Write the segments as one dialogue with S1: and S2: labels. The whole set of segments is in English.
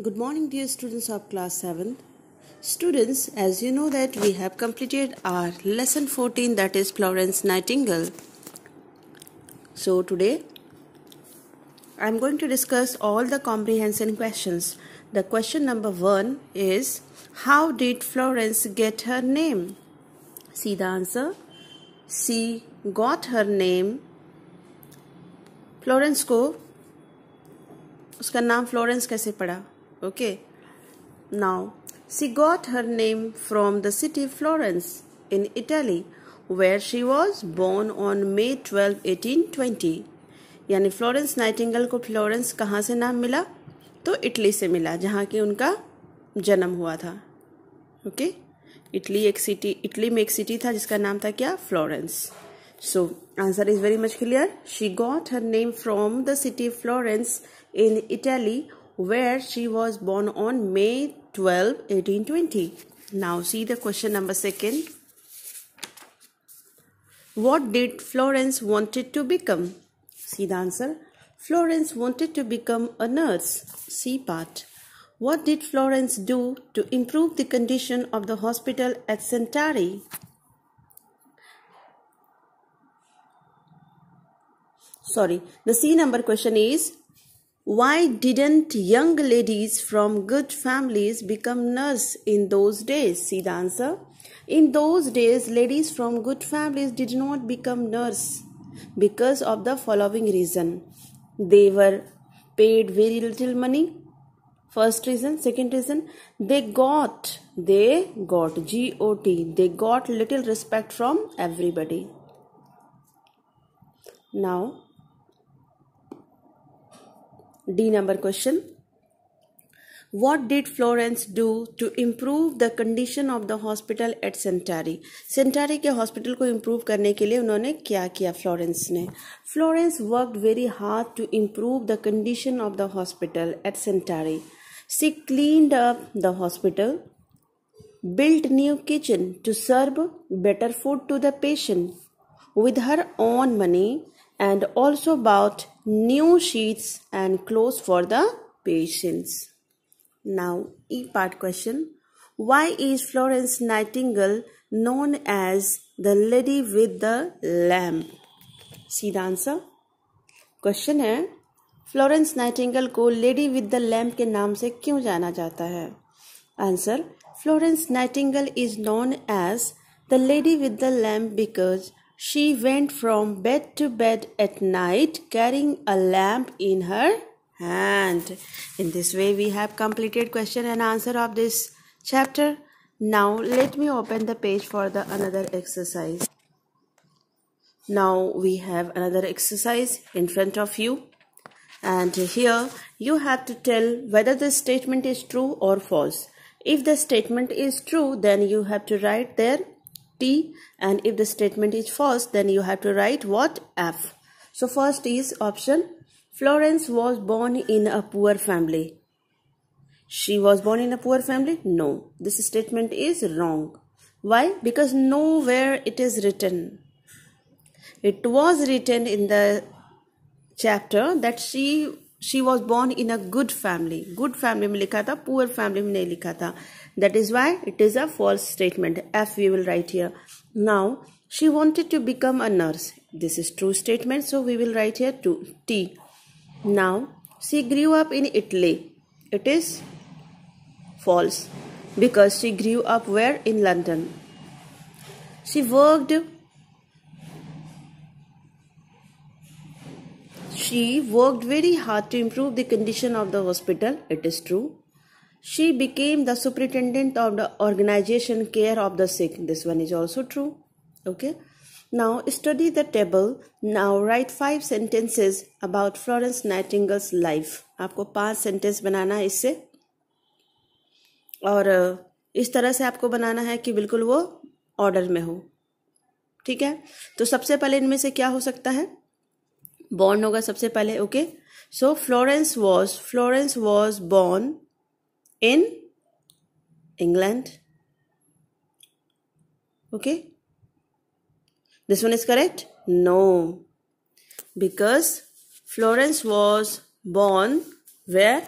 S1: Good morning, dear students of class 7th. Students, as you know that we have completed our lesson 14, that is Florence Nightingale. So today I am going to discuss all the comprehension questions. The question number 1 is, how did Florence get her name? See the answer. She got her name. Florence को उसका नाम Florence कैसे पड़ा? Okay. Now, she got her name from the city Florence in Italy, where she was born on May 12, 1820. यानी Florence Nightingale को Florence कहाँ से नाम मिला? तो इटली से मिला, जहाँ की उनका जन्म हुआ था. ओके, इटली में एक सिटी था जिसका नाम था क्या? Florence. So, answer is very much clear. She got her name from the city Florence in Italy, where she was born on May 12, 1820. Now, see the question number 2. What did Florence wanted to become? See the answer. Florence wanted to become a nurse. C part. What did Florence do to improve the condition of the hospital at Centauri? The C number question is, why didn't young ladies from good families become nurses in those days? See the answer. In those days, ladies from good families did not become nurses because of the following reason. They were paid very little money. First reason. Second reason, they got G-O-T. They got little respect from everybody. Now, D number question. What did Florence do to improve the condition of the hospital at Centauri? Centauri के hospital को improve करने के लिए उन्होंने क्या किया? Florence ने. Florence worked very hard to improve the condition of the hospital at Centauri. She cleaned up the hospital, built new kitchen to serve better food to the patient with her own money, and also bought new sheets and clothes for the patients. Now, E part question. Why is Florence Nightingale known as the lady with the lamp? See the answer. Question है, Florence Nightingale को lady with the lamp के नाम से क्यों जाना जाता है? Answer. Florence Nightingale is known as the lady with the lamp because she went from bed to bed at night carrying a lamp in her hand. In this way, we have completed question and answer of this chapter. Now, let me open the page for the another exercise. Now, we have another exercise in front of you. And here, you have to tell whether the statement is true or false. If the statement is true, then you have to write there T, and if the statement is false, then you have to write what? F. So first is option. Florence was born in a poor family. She was born in a poor family? No. This statement is wrong. Why? Because nowhere it is written. It was written in the chapter that she was born in a good family. Good family में लिखा था, poor family में नहीं लिखा था. That is why it is a false statement. F we will write here. Now, she wanted to become a nurse. This is true statement, so we will write here T. Now, she grew up in Italy. It is false because she grew up where? In London. She worked very hard to improve the condition of the hospital. It is true. She became the superintendent of the organization care of the sick. This one is also true. Okay. Now, study the table. Now, write 5 sentences about Florence Nightingale's life. आपको 5 sentence बनाना है इससे, और इस तरह से आपको बनाना है कि बिल्कुल वो ऑर्डर में हो. ठीक है. तो सबसे पहले इनमें से क्या हो सकता है? बॉर्न होगा सबसे पहले. Okay. So Florence was born in England. Okay. This one is correct? No. Because Florence was born where?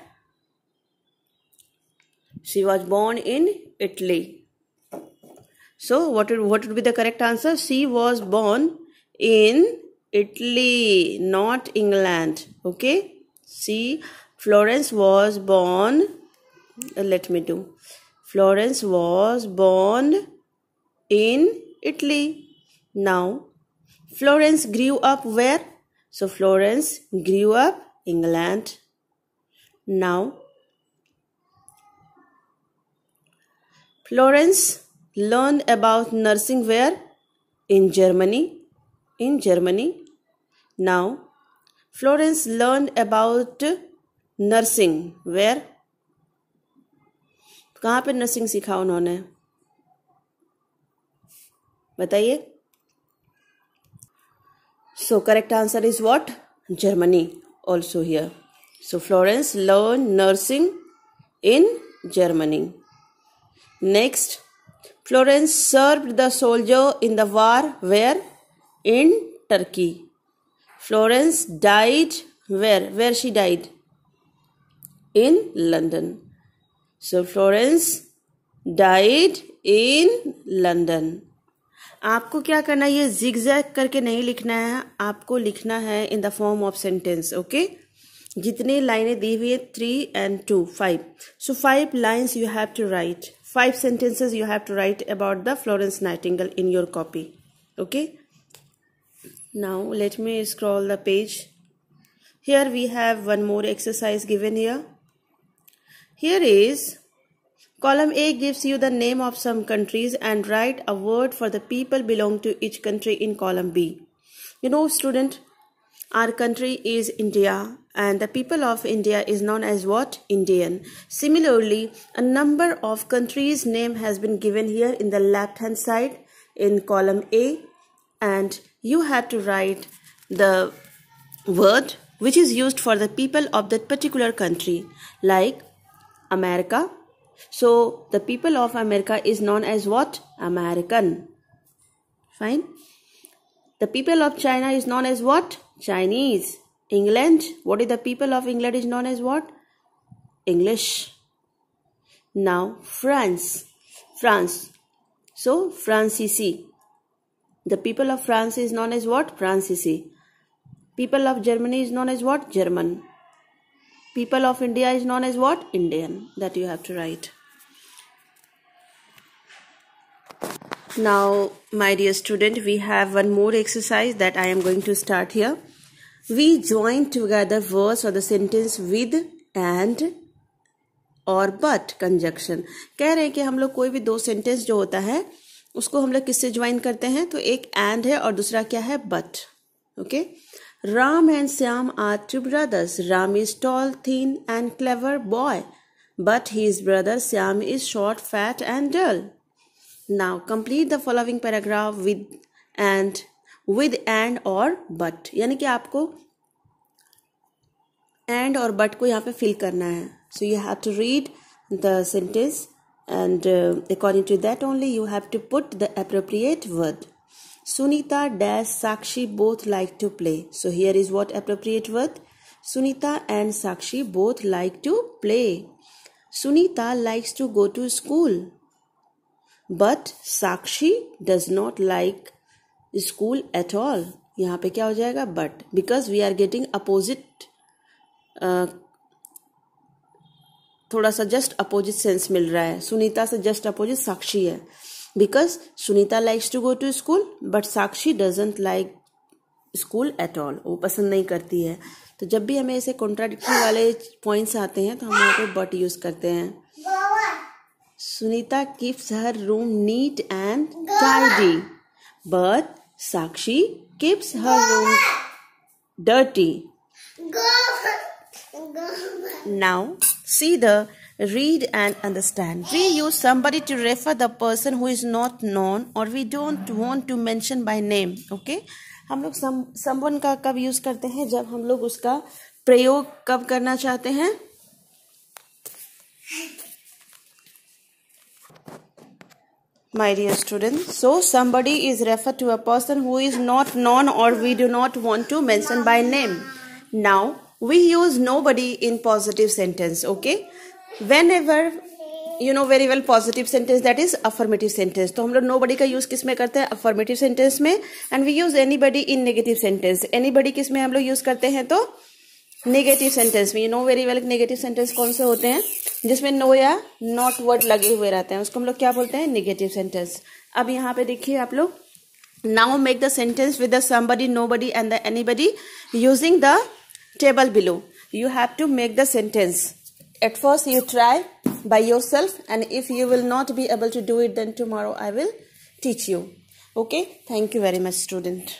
S1: She was born in Italy. So what would be the correct answer? She was born in Italy, not England. Okay. Florence was born. Florence was born in Italy. Now, Florence grew up where? So Florence grew up England. Now, Florence learned about nursing where? In Germany. In Germany. Now, Florence learned about nursing where? कहाँ पे nursing सीखा उन्होंने? बताइए. So correct answer is what? Germany also here. So Florence learned nursing in Germany. Next, Florence served the soldier in the war where? In Turkey. Florence died where? Where she died? In London. So Florence died in London. आपको क्या करना है? ये zigzag करके नहीं लिखना है, आपको लिखना है in the form of sentence. Okay? जितनी लाइनें दी हुई है 3 and 2 5. So 5 lines you have to write. 5 sentences you have to write about the Florence Nightingale in your copy. Okay? Now let me scroll the page. Here we have one more exercise given here. Here is column A gives you the name of some countries and write a word for the people belong to each country in column B. You know, student, our country is India and the people of India is known as what? Indian. Similarly, a number of countries' name has been given here in the left hand side in column A, and you have to write the word which is used for the people of that particular country, like America. So the people of America is known as what? American. Fine. The people of China is known as what? Chinese. England. What is the people of England is known as what? English. Now France. France. So Francisi. The people of France is known as what? Francisi. People of Germany is known as what? German. People of India is known as what? Indian. That you have to write. Now, my dear student, we have one more exercise that I am going to start here. We join together words or the sentence with and और but conjunction. कह रहे हैं कि हम लोग कोई भी दो सेंटेंस जो होता है उसको हम लोग किससे ज्वाइन करते हैं? तो एक and है और दूसरा क्या है? but. Okay. Ram and Syam are two brothers. Ram is tall, thin and clever boy, but his brother Syam is short, fat and dull. Now complete the following paragraph with and or but. यानी कि आपको and और but को यहाँ पे fill करना है. So you have to read the sentence and according to that only you have to put the appropriate word. Sunita dash Sakshi both like to play. So here is what appropriate word? Sunita and Sakshi both like to play. Sunita likes to go to school, but Sakshi does not like school at all. यहाँ पे क्या हो जाएगा? But. Because we are getting opposite, थोड़ा सा just opposite sense मिल रहा है. सुनीता से just opposite साक्षी है. Because Sunita likes to go to school, but Sakshi doesn't like school at all. वो पसंद नहीं करती है. तो जब भी हमें ऐसे contradictory वाले points आते हैं तो हम यहाँ पे but use करते हैं. Sunita keeps her room neat and tidy, but Sakshi keeps her room dirty. Now, see the read and understand. We use somebody to refer the person who is not known or we don't want to mention by name. Okay? हम लोग someone का कब use करते हैं? जब हम लोग उसका प्रयोग कब करना चाहते हैं? My dear students, so somebody is referred to a person who is not known or we do not want to mention by name. Now, we use nobody in positive sentence, okay? Whenever you know very well positive sentence that is affirmative sentence. तो हम लोग nobody का use किस में करते हैं? Affirmative sentence में. And we use anybody in negative sentence. Anybody किस में हम लोग यूज करते हैं? तो नेगेटिव सेंटेंस में. You know very well negative sentence कौन से होते हैं? जिसमें नो या नॉट वर्ड लगे हुए रहते हैं, उसको हम लोग क्या बोलते हैं? Negative sentence. अब यहाँ पे देखिए आप लोग, now make the sentence with the somebody, nobody and the anybody using the table below. You have to make the sentence. At first you try by yourself, and if you will not be able to do it, then tomorrow I will teach you. Okay, thank you very much, student.